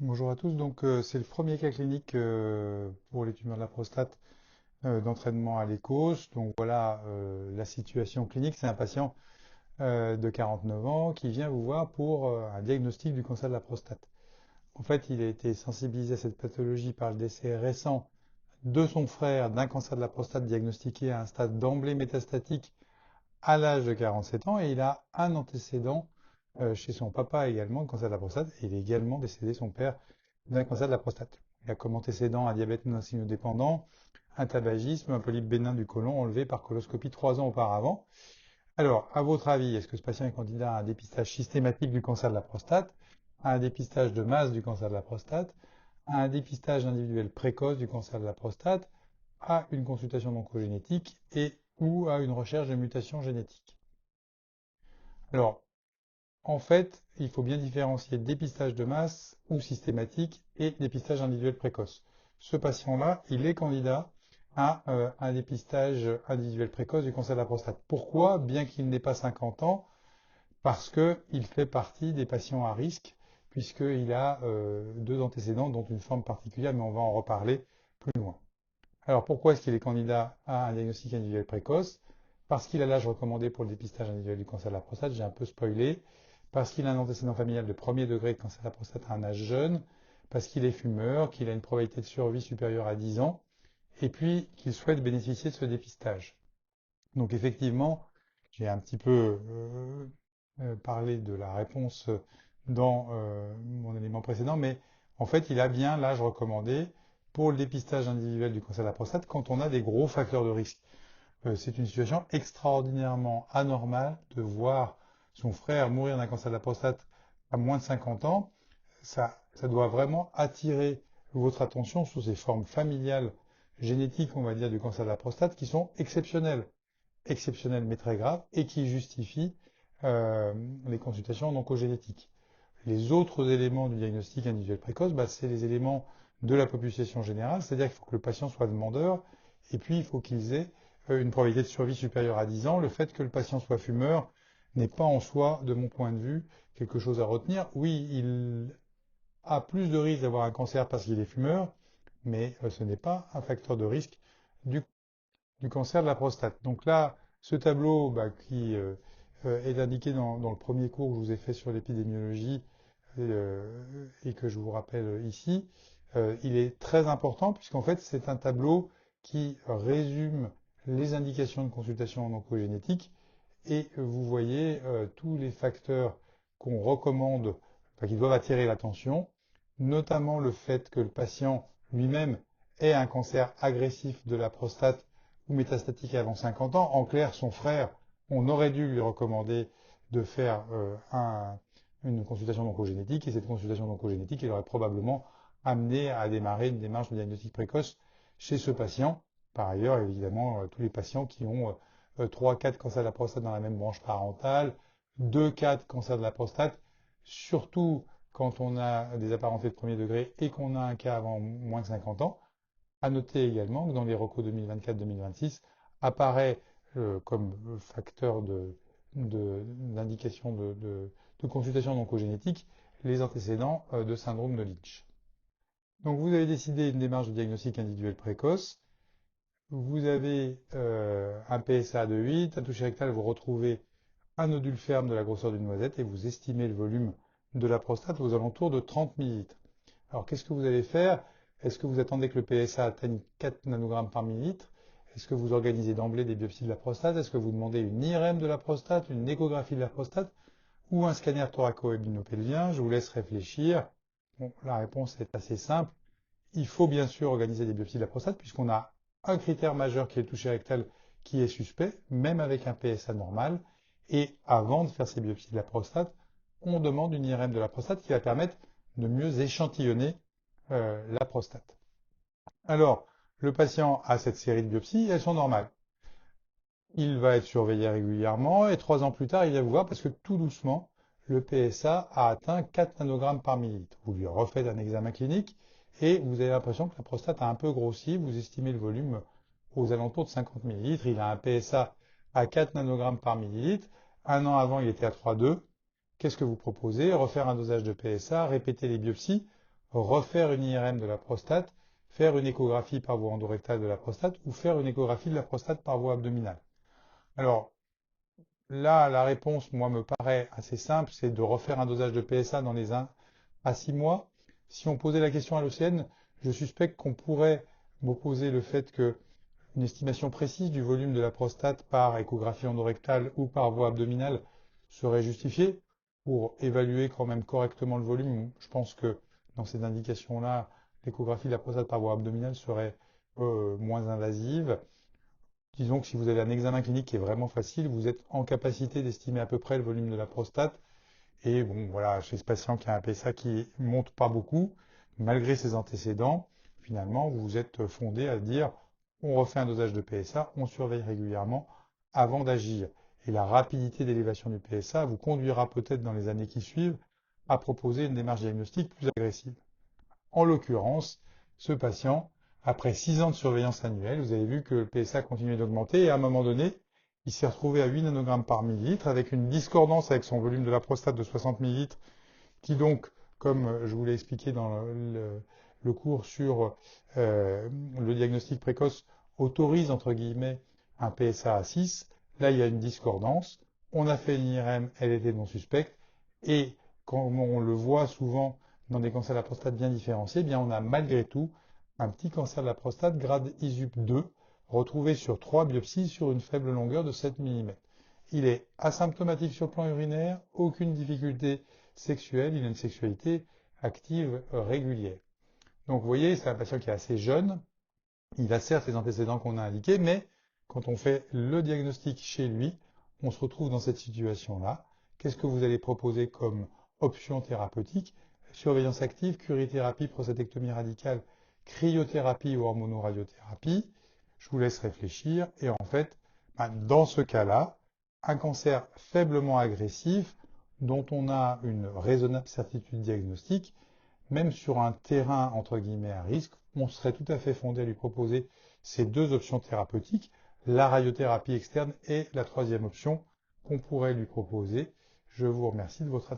Bonjour à tous, donc c'est le premier cas clinique pour les tumeurs de la prostate d'entraînement à l'ECOS. Donc voilà la situation clinique, c'est un patient de 49 ans qui vient vous voir pour un diagnostic du cancer de la prostate. En fait, il a été sensibilisé à cette pathologie par le décès récent de son frère d'un cancer de la prostate diagnostiqué à un stade d'emblée métastatique à l'âge de 47 ans et il a un antécédent chez son papa également de cancer de la prostate et il est également décédé son père d'un cancer de la prostate. Il a comme antécédent un diabète non insulinodépendant, un tabagisme, un polype bénin du côlon enlevé par coloscopie 3 ans auparavant. Alors, à votre avis, est-ce que ce patient est candidat à un dépistage systématique du cancer de la prostate, à un dépistage de masse du cancer de la prostate, à un dépistage individuel précoce du cancer de la prostate, à une consultation d'oncogénétique et ou à une recherche de mutations génétiques? Alors, en fait, il faut bien différencier dépistage de masse ou systématique et dépistage individuel précoce. Ce patient-là, il est candidat à un dépistage individuel précoce du cancer de la prostate. Pourquoi? Bien qu'il n'ait pas 50 ans, parce qu'il fait partie des patients à risque, puisqu'il a deux antécédents, dont une forme particulière, mais on va en reparler plus loin. Alors pourquoi est-ce qu'il est candidat à un diagnostic individuel précoce? Parce qu'il a l'âge recommandé pour le dépistage individuel du cancer de la prostate, j'ai un peu spoilé. Parce qu'il a un antécédent familial de premier degré de cancer de la prostate à un âge jeune. Parce qu'il est fumeur, qu'il a une probabilité de survie supérieure à 10 ans. Et puis qu'il souhaite bénéficier de ce dépistage. Donc effectivement, j'ai un petit peu parlé de la réponse dans mon élément précédent, mais en fait, il a bien l'âge recommandé pour le dépistage individuel du cancer de la prostate quand on a des gros facteurs de risque. C'est une situation extraordinairement anormale de voir son frère mourir d'un cancer de la prostate à moins de 50 ans. Ça doit vraiment attirer votre attention sur ces formes familiales génétiques, on va dire, du cancer de la prostate qui sont exceptionnelles mais très graves et qui justifient euh, les consultations en oncogénétique. Les autres éléments du diagnostic individuel précoce, bah, c'est les éléments de la population générale, c'est-à-dire qu'il faut que le patient soit demandeur et puis il faut qu'ils aient une probabilité de survie supérieure à 10 ans. Le fait que le patient soit fumeur n'est pas en soi, de mon point de vue, quelque chose à retenir. Oui, il a plus de risque d'avoir un cancer parce qu'il est fumeur, mais ce n'est pas un facteur de risque du du cancer de la prostate. Donc là, ce tableau bah, qui est indiqué dans le premier cours que je vous ai fait sur l'épidémiologie et que je vous rappelle ici, il est très important puisqu'en fait c'est un tableau qui résume les indications de consultation en oncogénétique et vous voyez tous les facteurs qu'on recommande, enfin, qui doivent attirer l'attention, notamment le fait que le patient lui-même ait un cancer agressif de la prostate ou métastatique avant 50 ans. En clair, son frère, on aurait dû lui recommander de faire une consultation d'oncogénétique et cette consultation d'oncogénétique, elle aurait probablement amené à démarrer une démarche de diagnostic précoce chez ce patient. Par ailleurs, évidemment, tous les patients qui ont 3, 4 cancers de la prostate dans la même branche parentale, 2, 4 cancers de la prostate, surtout quand on a des apparentés de premier degré et qu'on a un cas avant moins de 50 ans. À noter également que dans les recos 2024-2026 apparaît comme facteur d'indication de consultation d'oncogénétique les antécédents de syndrome de Lynch. Donc vous avez décidé une démarche de diagnostic individuel précoce. Vous avez un PSA de 8, un toucher rectal, vous retrouvez un nodule ferme de la grosseur d'une noisette et vous estimez le volume de la prostate aux alentours de 30 millilitres. Alors qu'est-ce que vous allez faire? Est-ce que vous attendez que le PSA atteigne 4 nanogrammes par millilitre? Est-ce que vous organisez d'emblée des biopsies de la prostate? Est-ce que vous demandez une IRM de la prostate, une échographie de la prostate ou un scanner thoraco-abdominopelvien? Je vous laisse réfléchir. Bon, la réponse est assez simple. Il faut bien sûr organiser des biopsies de la prostate puisqu'on a un critère majeur qui est le toucher rectal qui est suspect, même avec un PSA normal. Et avant de faire ces biopsies de la prostate, on demande une IRM de la prostate qui va permettre de mieux échantillonner la prostate. Alors, le patient a cette série de biopsies, elles sont normales. Il va être surveillé régulièrement et 3 ans plus tard, il vient vous voir parce que tout doucement, le PSA a atteint 4 nanogrammes par millilitre. Vous lui refaites un examen clinique et vous avez l'impression que la prostate a un peu grossi. Vous estimez le volume aux alentours de 50 millilitres. Il a un PSA à 4 nanogrammes par millilitre. Un an avant, il était à 3,2. Qu'est-ce que vous proposez? Refaire un dosage de PSA, répéter les biopsies. refaire une IRM de la prostate, faire une échographie par voie endorectale de la prostate ou faire une échographie de la prostate par voie abdominale. Alors là, la réponse, moi, me paraît assez simple, c'est de refaire un dosage de PSA dans les 1 à 6 mois. Si on posait la question à l'OCN, je suspecte qu'on pourrait m'opposer le fait que une estimation précise du volume de la prostate par échographie endorectale ou par voie abdominale serait justifiée pour évaluer quand même correctement le volume. Je pense que dans ces indications-là, l'échographie de la prostate par voie abdominale serait moins invasive. Disons que si vous avez un examen clinique qui est vraiment facile, vous êtes en capacité d'estimer à peu près le volume de la prostate. Et bon, voilà, chez ce patient qui a un PSA qui monte pas beaucoup, malgré ses antécédents, finalement, vous êtes fondé à dire on refait un dosage de PSA, on surveille régulièrement avant d'agir. Et la rapidité d'élévation du PSA vous conduira peut-être dans les années qui suivent à proposer une démarche diagnostique plus agressive. En l'occurrence, ce patient, après 6 ans de surveillance annuelle, vous avez vu que le PSA continuait d'augmenter et à un moment donné, il s'est retrouvé à 8 nanogrammes par millilitre avec une discordance avec son volume de la prostate de 60 millilitres qui donc, comme je vous l'ai expliqué dans le cours sur le diagnostic précoce, autorise entre guillemets un PSA à 6. Là, il y a une discordance. On a fait une IRM, elle était non suspecte. Et comme on le voit souvent dans des cancers de la prostate bien différenciés, eh bien on a malgré tout un petit cancer de la prostate grade ISUP 2 retrouvé sur 3 biopsies sur une faible longueur de 7 mm. Il est asymptomatique sur le plan urinaire, aucune difficulté sexuelle, il a une sexualité active régulière. Donc vous voyez, c'est un patient qui est assez jeune, il a certes les antécédents qu'on a indiqués, mais quand on fait le diagnostic chez lui, on se retrouve dans cette situation-là. Qu'est-ce que vous allez proposer comme option thérapeutique? Surveillance active, curithérapie, prostatectomie radicale, cryothérapie ou hormonoradiothérapie. Je vous laisse réfléchir. Et en fait, dans ce cas-là, un cancer faiblement agressif dont on a une raisonnable certitude diagnostique, même sur un terrain entre guillemets à risque, on serait tout à fait fondé à lui proposer ces deux options thérapeutiques, la radiothérapie externe et la troisième option qu'on pourrait lui proposer. Je vous remercie de votre attention.